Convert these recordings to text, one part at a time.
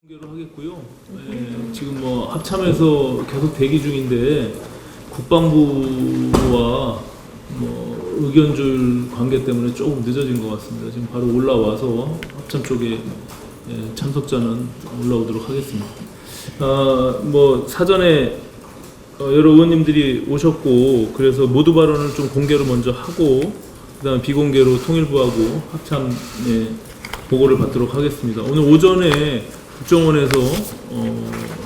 공개로 하겠고요. 지금 뭐 합참에서 계속 대기 중인데 국방부와 뭐 의견 줄 관계 때문에 조금 늦어진 것 같습니다. 지금 바로 올라와서 합참 쪽에 참석자는 올라오도록 하겠습니다. 뭐 사전에 여러 의원님들이 오셨고 그래서 모두 발언을 좀 공개로 먼저 하고 그다음에 비공개로 통일부하고 합참에 보고를 받도록 하겠습니다. 오늘 오전에 국정원에서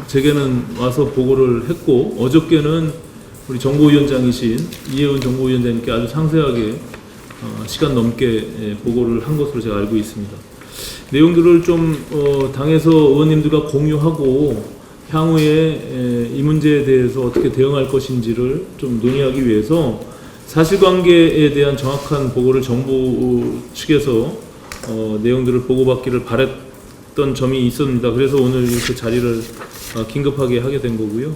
제게는 와서 보고를 했고 어저께는 우리 정보위원장이신 이혜훈 정보위원장님께 아주 상세하게 시간 넘게 보고를 한 것으로 제가 알고 있습니다. 내용들을 좀 당에서 의원님들과 공유하고 향후에 이 문제에 대해서 어떻게 대응할 것인지를 좀 논의하기 위해서 사실관계에 대한 정확한 보고를 정부 측에서 내용들을 보고받기를 바랬던 점이 있습니다. 그래서 오늘 이렇게 자리를 긴급하게 하게 된 거고요.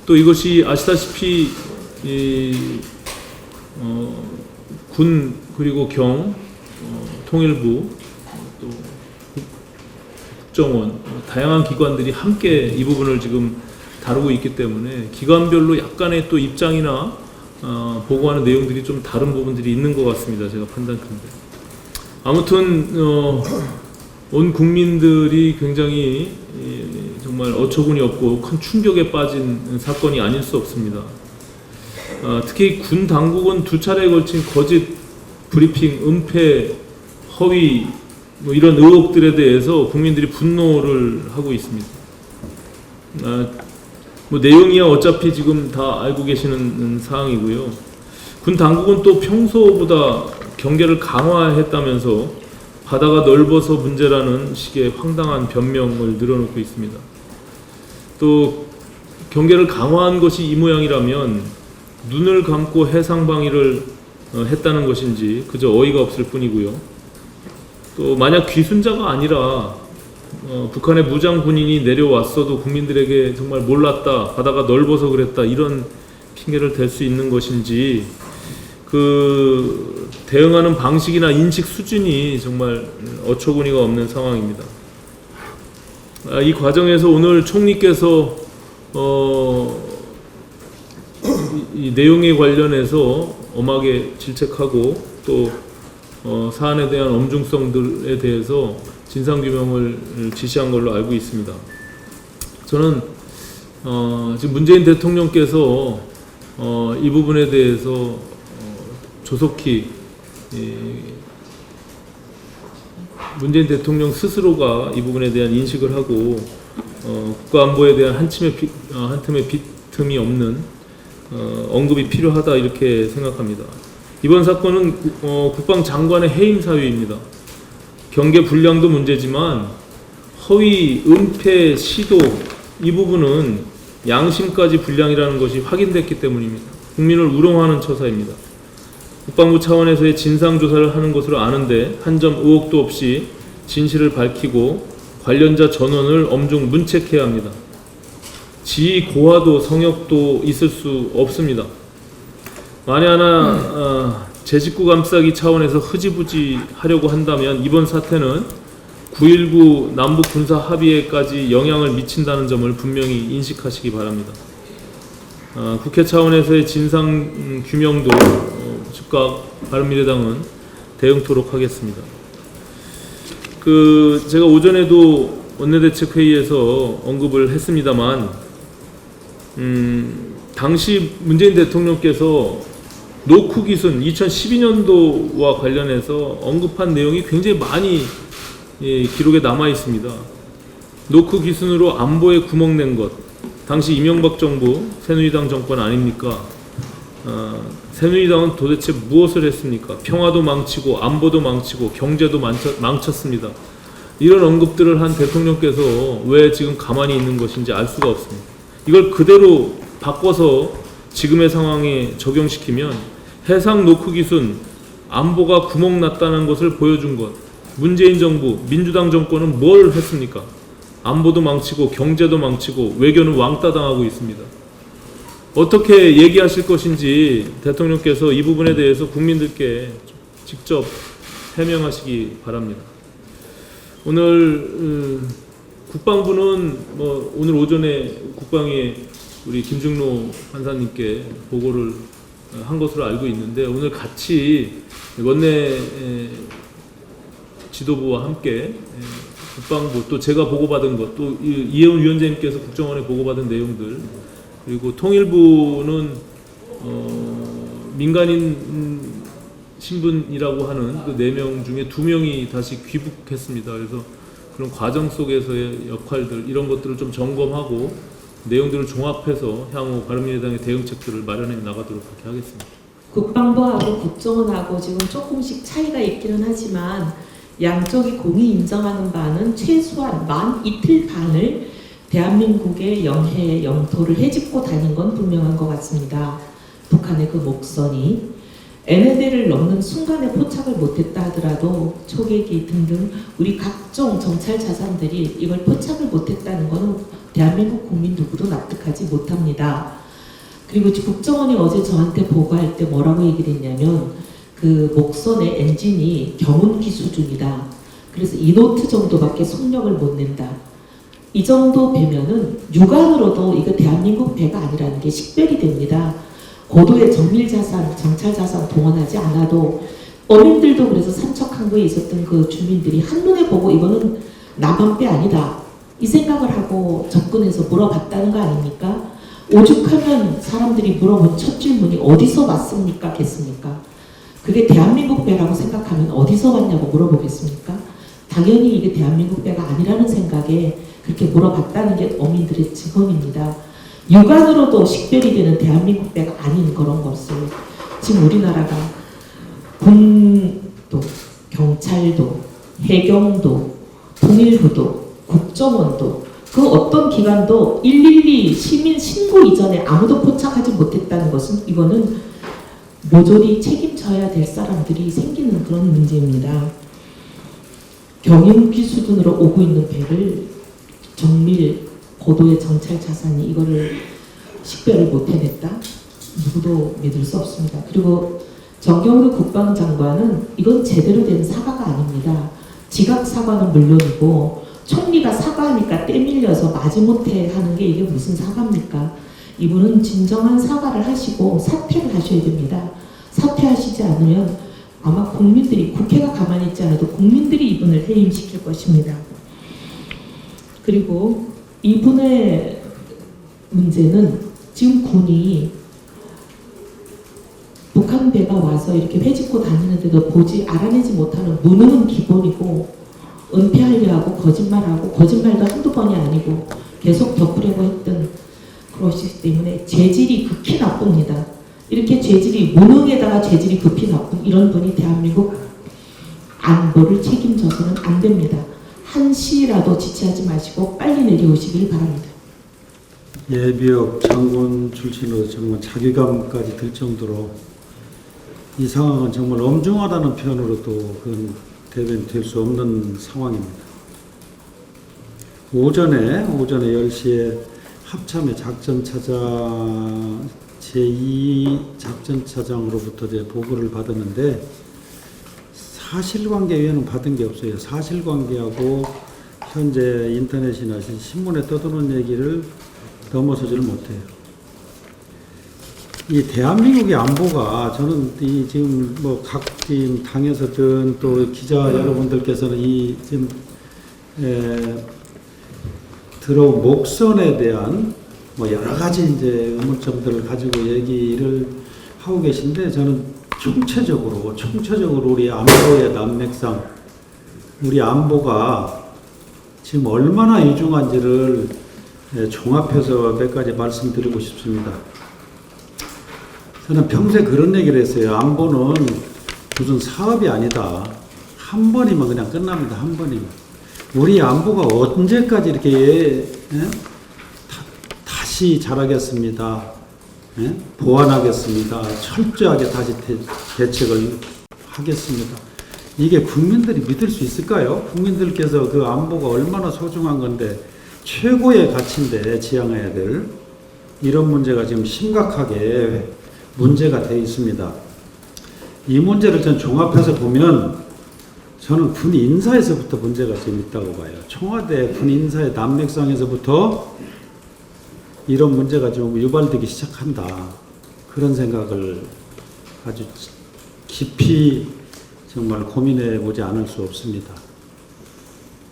또 이것이 아시다시피 군 그리고 경, 통일부, 또 국정원 다양한 기관들이 함께 이 부분을 지금 다루고 있기 때문에 기관별로 약간의 또 입장이나 보고하는 내용들이 좀 다른 부분들이 있는 것 같습니다. 제가 판단컨대. 아무튼 온 국민들이 굉장히 정말 어처구니 없고 큰 충격에 빠진 사건이 아닐 수 없습니다. 특히 군 당국은 두 차례에 걸친 거짓 브리핑, 은폐, 허위 뭐 이런 의혹들에 대해서 국민들이 분노를 하고 있습니다. 뭐 내용이야 어차피 지금 다 알고 계시는 사항이고요. 군 당국은 또 평소보다 경계를 강화했다면서 바다가 넓어서 문제라는 식의 황당한 변명을 늘어놓고 있습니다. 또 경계를 강화한 것이 이 모양이라면 눈을 감고 해상 방위를 했다는 것인지 그저 어이가 없을 뿐이고요. 또 만약 귀순자가 아니라 북한의 무장 군인이 내려왔어도 국민들에게 정말 몰랐다, 바다가 넓어서 그랬다 이런 핑계를 댈 수 있는 것인지 그 대응하는 방식이나 인식 수준이 정말 어처구니가 없는 상황입니다. 이 과정에서 오늘 총리께서 이 내용에 관련해서 엄하게 질책하고 또 사안에 대한 엄중성들에 대해서 진상규명을 지시한 걸로 알고 있습니다. 저는 지금 문재인 대통령께서 이 부분에 대해서 조속히 문재인 대통령 스스로가 이 부분에 대한 인식을 하고 국가안보에 대한 한 틈의 빈틈이 없는 언급이 필요하다 이렇게 생각합니다. 이번 사건은 국방장관의 해임 사유입니다. 경계 불량도 문제지만 허위, 은폐, 시도 이 부분은 양심까지 불량이라는 것이 확인됐기 때문입니다. 국민을 우롱하는 처사입니다. 국방부 차원에서의 진상조사를 하는 것으로 아는데 한 점 의혹도 없이 진실을 밝히고 관련자 전원을 엄중 문책해야 합니다. 지위 고하도 성역도 있을 수 없습니다. 만에 하나 제 식구 감싸기 차원에서 흐지부지 하려고 한다면 이번 사태는 9.19 남북 군사 합의에까지 영향을 미친다는 점을 분명히 인식하시기 바랍니다. 국회 차원에서의 진상 규명도 즉각 바른미래당은 대응토록 하겠습니다. 제가 오전에도 원내대책회의에서 언급을 했습니다만 당시 문재인 대통령께서 노크 기순 2012년도와 관련해서 언급한 내용이 굉장히 많이 기록에 남아 있습니다. 노크 기순으로 안보에 구멍 낸 것, 당시 이명박 정부 새누리당 정권 아닙니까? 새누리당은 도대체 무엇을 했습니까? 평화도 망치고 안보도 망치고 경제도 망쳤습니다. 이런 언급들을 한 대통령께서 왜 지금 가만히 있는 것인지 알 수가 없습니다. 이걸 그대로 바꿔서 지금의 상황에 적용시키면 해상 노크 기순 안보가 구멍 났다는 것을 보여준 것. 문재인 정부, 민주당 정권은 뭘 했습니까? 안보도 망치고 경제도 망치고 외교는 왕따 당하고 있습니다. 어떻게 얘기하실 것인지 대통령께서 이 부분에 대해서 국민들께 직접 해명하시기 바랍니다. 오늘 국방부는 뭐 오늘 오전에 국방위에 우리 김중로 판사님께 보고를 한 것으로 알고 있는데, 오늘 같이 원내 지도부와 함께 국방부, 또 제가 보고받은 것, 또 이혜원 위원장님께서 국정원에 보고받은 내용들, 그리고 통일부는 민간인 신분이라고 하는 그 4명 중에 2명이 다시 귀국했습니다. 그래서 그런 과정 속에서의 역할들, 이런 것들을 좀 점검하고 내용들을 종합해서 향후 바른미래당의 대응책들을 마련해 나가도록 그렇게 하겠습니다. 국방부하고 국정원하고 지금 조금씩 차이가 있기는 하지만 양쪽이 공히 인정하는 바는 최소한 만 이틀 반을 대한민국의 영해, 영토를 헤집고 다닌 건 분명한 것 같습니다. 북한의 그 목선이 NLL을 넘는 순간에 포착을 못했다 하더라도 초계기 등등 우리 각종 정찰 자산들이 이걸 포착을 못했다는 것은 대한민국 국민 누구도 납득하지 못합니다. 그리고 국정원이 어제 저한테 보고할 때 뭐라고 얘기를 했냐면 그 목선의 엔진이 경운기 수준이다. 그래서 2노트 정도밖에 속력을 못 낸다. 이 정도 배면은 육안으로도 이거 대한민국 배가 아니라는 게 식별이 됩니다. 고도의 정밀 자산, 정찰 자산 동원하지 않아도 어민들도 그래서 삼척항구에 있었던 그 주민들이 한눈에 보고 이거는 남한배 아니다. 이 생각을 하고 접근해서 물어봤다는 거 아닙니까? 오죽하면 사람들이 물어본 첫 질문이 어디서 왔습니까? 겠습니까? 그게 대한민국 배라고 생각하면 어디서 왔냐고 물어보겠습니까? 당연히 이게 대한민국 배가 아니라는 생각에 그렇게 물어봤다는 게 어민들의 증언입니다. 육안으로도 식별이 되는 대한민국 배가 아닌 그런 것을 지금 우리나라가 군도, 경찰도, 해경도, 통일부도, 국정원도 그 어떤 기관도 112 시민 신고 이전에 아무도 포착하지 못했다는 것은 이거는 모조리 책임져야 될 사람들이 생기는 그런 문제입니다. 경운기 수준으로 오고 있는 배를 정밀 고도의 정찰 자산이 이거를 식별을 못 해냈다? 누구도 믿을 수 없습니다. 그리고 정경루 국방장관은 이건 제대로 된 사과가 아닙니다. 지각 사과는 물론이고 총리가 사과하니까 떼밀려서 마지못해 하는 게 이게 무슨 사과입니까? 이분은 진정한 사과를 하시고 사퇴를 하셔야 됩니다. 사퇴하시지 않으면 아마 국민들이, 국회가 가만히 있지 않아도 국민들이 이분을 해임시킬 것입니다. 그리고 이분의 문제는 지금 군이 북한 배가 와서 이렇게 회집고 다니는데도 알아내지 못하는 무능은 기본이고 은폐하려 하고 거짓말하고 거짓말도 한두 번이 아니고 계속 덮으려고 했던 그것이기 때문에 재질이 극히 나쁩니다. 이렇게 재질이 무능에다가 재질이 급히 나쁜 이런 분이 대한민국 안보를 책임져서는 안 됩니다. 한시라도 지체하지 마시고 빨리 내려오시길 바랍니다. 예비역 장군 출신으로 정말 자괴감까지 들 정도로 이 상황은 정말 엄중하다는 표현으로도 대변될 수 없는 상황입니다. 오전에 10시에 합참의 작전차장 제2작전차장으로부터 보고를 받았는데 사실관계 외에는 받은 게 없어요. 사실관계하고 현재 인터넷이나 신문에 떠도는 얘기를 넘어서지를 못해요. 이 대한민국의 안보가 저는 이 지금 뭐 각 당에서든 또 기자 여러분들께서는 이 지금 들어온 목선에 대한 뭐 여러 가지 이제 의문점들을 가지고 얘기를 하고 계신데 저는 총체적으로 우리 안보의 난맥상, 우리 안보가 지금 얼마나 이중한지를 종합해서 몇 가지 말씀드리고 싶습니다. 저는 평소에 그런 얘기를 했어요. 안보는 무슨 사업이 아니다. 한 번이면 그냥 끝납니다. 한 번이면. 우리 안보가 언제까지 이렇게 다시 잘하겠습니다. 보완하겠습니다. 철저하게 다시 대책을 하겠습니다. 이게 국민들이 믿을 수 있을까요? 국민들께서 그 안보가 얼마나 소중한 건데 최고의 가치인데 지향해야 될 이런 문제가 지금 심각하게 문제가 되어 있습니다. 이 문제를 전 종합해서 보면 저는 군 인사에서부터 문제가 좀 있다고 봐요. 청와대 군 인사의 난맥상에서부터 이런 문제가 좀 유발되기 시작한다. 그런 생각을 아주 깊이 정말 고민해 보지 않을 수 없습니다.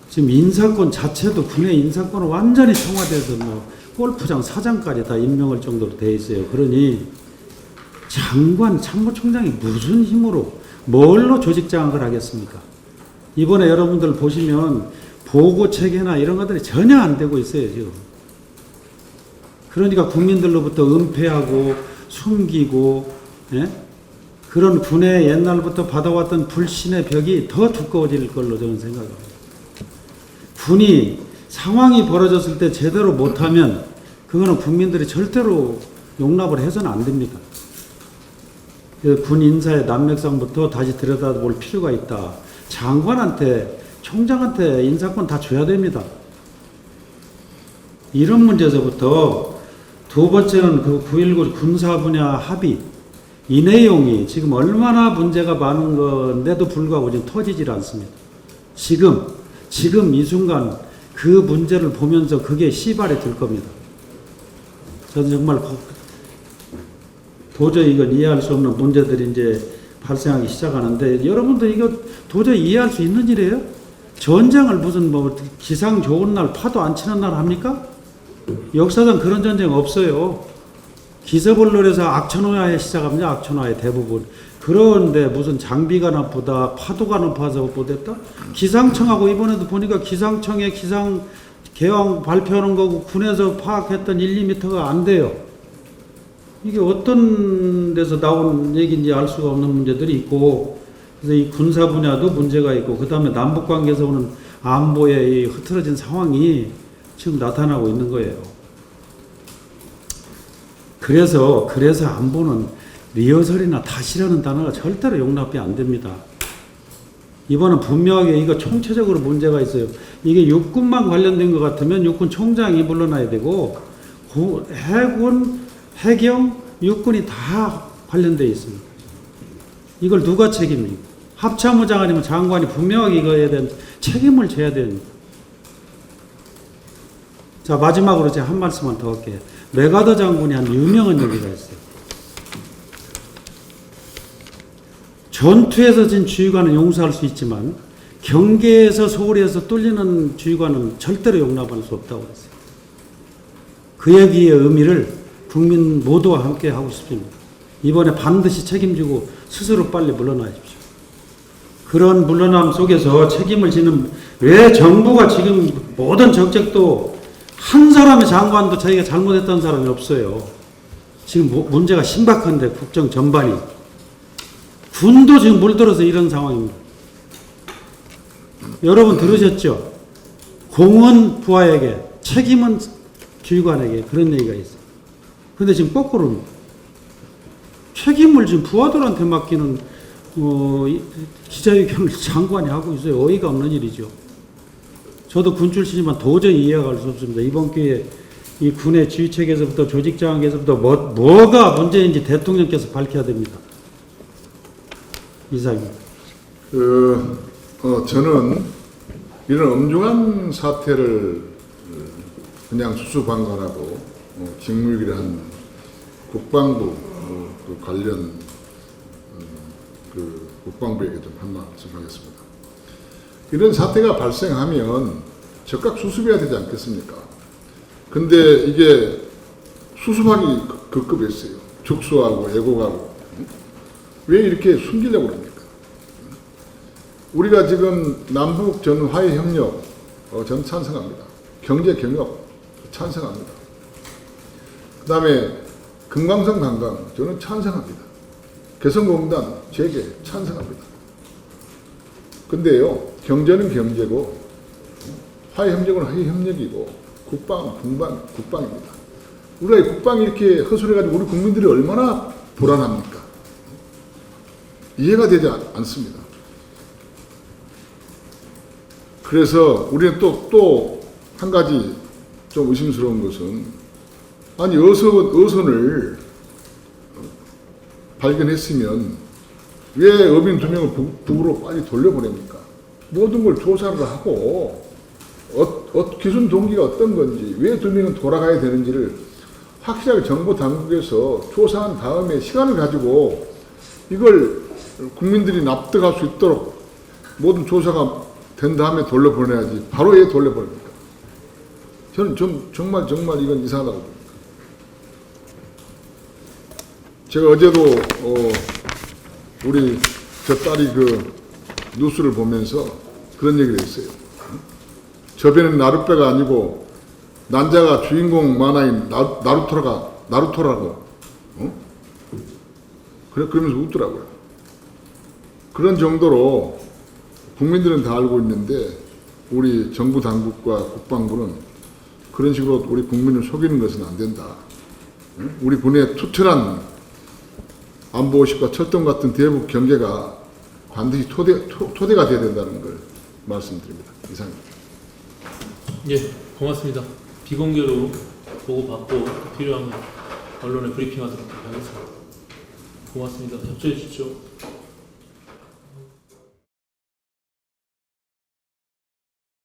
지금 인사권 자체도 군의 인사권은 완전히 청와대에서 뭐 골프장 사장까지 다 임명할 정도로 돼 있어요. 그러니 장관, 참모총장이 무슨 힘으로 뭘로 조직 장악을 하겠습니까? 이번에 여러분들 보시면 보고 체계나 이런 것들이 전혀 안 되고 있어요, 지금. 그러니까 국민들로부터 은폐하고 숨기고, 예? 그런 군의 옛날부터 받아왔던 불신의 벽이 더 두꺼워질 걸로 저는 생각합니다. 군이 상황이 벌어졌을 때 제대로 못하면 그거는 국민들이 절대로 용납을 해서는 안 됩니다. 군 인사의 난맥상부터 다시 들여다볼 필요가 있다. 장관한테, 총장한테 인사권 다 줘야 됩니다. 이런 문제에서부터 두 번째는 그 9.19 군사 분야 합의. 이 내용이 지금 얼마나 문제가 많은 건데도 불구하고 지금 터지질 않습니다. 지금 이 순간 그 문제를 보면서 그게 시발이 될 겁니다. 저는 정말 도저히 이건 이해할 수 없는 문제들이 이제 발생하기 시작하는데 여러분들 이거 도저히 이해할 수 있는 일이에요? 전쟁을 무슨 뭐 기상 좋은 날 파도 안 치는 날 합니까? 역사상 그런 전쟁 없어요. 기습언론에서 악천후하에 시작합니다. 악천후하에 대부분. 그런데 무슨 장비가 나쁘다, 파도가 높아서 못했다? 기상청하고 이번에도 보니까 기상청에 기상 개항 발표하는 거고 군에서 파악했던 1, 2m가 안 돼요. 이게 어떤 데서 나온 얘기인지 알 수가 없는 문제들이 있고, 그래서 이 군사 분야도 문제가 있고, 그 다음에 남북 관계에서 오는 안보의 이 흐트러진 상황이 지금 나타나고 있는 거예요. 그래서 안보는 리허설이나 탓이라는 단어가 절대로 용납이 안 됩니다. 이번은 분명하게 이거 총체적으로 문제가 있어요. 이게 육군만 관련된 것 같으면 육군 총장이 물러나야 되고, 해군, 해경, 육군이 다 관련되어 있습니다. 이걸 누가 책임입니까? 합참의장 아니면 장관이 분명하게 이거에 대한 책임을 져야 됩니다. 자, 마지막으로 제가 한 말씀만 더 할게요. 메가더 장군이 한 유명한 얘기가 있어요. 전투에서 진 주의관은 용서할 수 있지만 경계에서 소홀히에서 뚫리는 주의관은 절대로 용납할 수 없다고 했어요. 그 얘기의 의미를 국민 모두와 함께 하고 싶습니다. 이번에 반드시 책임지고 스스로 빨리 물러나십시오. 그런 물러남 속에서 책임을 지는, 왜 정부가 지금 모든 정책도 한 사람의 장관도 자기가 잘못했다는 사람이 없어요. 지금 문제가 심각한데 국정 전반이. 군도 지금 물들어서 이런 상황입니다. 여러분 들으셨죠? 공은 부하에게, 책임은 주의관에게, 그런 얘기가 있어요. 근데 지금 거꾸로입니다. 책임을 지금 부하들한테 맡기는 기자회견을 장관이 하고 있어요. 어이가 없는 일이죠. 저도 군 출신이지만 도저히 이해할 수 없습니다. 이번 기회에 이 군의 지휘체계에서부터 조직 장악에서부터 뭐가 문제인지 대통령께서 밝혀야 됩니다. 이상입니다. 저는 이런 엄중한 사태를 그냥 수수방관하고 직무유기를 한 국방부 그 관련 그 국방부에게 좀 한 말씀 하겠습니다. 이런 사태가 발생하면 즉각 수습해야 되지 않겠습니까? 근데 이게 수습하기 급급했어요. 축소하고 애고가고. 왜 이렇게 숨기려고 그럽니까? 우리가 지금 남북 전 화해 협력 저는 찬성합니다. 경제 경협 찬성합니다. 그 다음에 금강산 관광 저는 찬성합니다. 개성공단 재개 찬성합니다. 근데요, 경제는 경제고 화해 협력은 화해 협력이고 국방, 국방입니다. 우리가 국방이 이렇게 허술해가지고 우리 국민들이 얼마나 불안합니까? 이해가 되지 않습니다. 그래서 우리는 또 한 가지 좀 의심스러운 것은, 아니 어선을 발견했으면 왜 어민 2명을 북으로 빨리 돌려보냅니까? 모든 걸 조사를 하고 기순 동기가 어떤 건지 왜 2명은 돌아가야 되는지를 확실하게 정부 당국에서 조사한 다음에 시간을 가지고 이걸 국민들이 납득할 수 있도록 모든 조사가 된 다음에 돌려보내야지 바로 왜 돌려보냅니까? 저는 정말 이건 이상하다고 봅니다. 제가 어제도 우리 저 딸이 그 뉴스를 보면서 그런 얘기를 했어요. 저변은 나룻배가 아니고 난자가 주인공 만화인 나루토라고. 그러면서 웃더라고요. 그런 정도로 국민들은 다 알고 있는데 우리 정부 당국과 국방부는 그런 식으로 우리 국민을 속이는 것은 안 된다. 우리 군의 투철한 안보의식과 철동 같은 대북 경계가 반드시 토대가 되어야 된다는 걸 말씀드립니다. 이상입니다. 예, 고맙습니다. 비공개로 보고받고 필요하면 언론에 브리핑하도록 하겠습니다. 고맙습니다. 협조해 주십시오.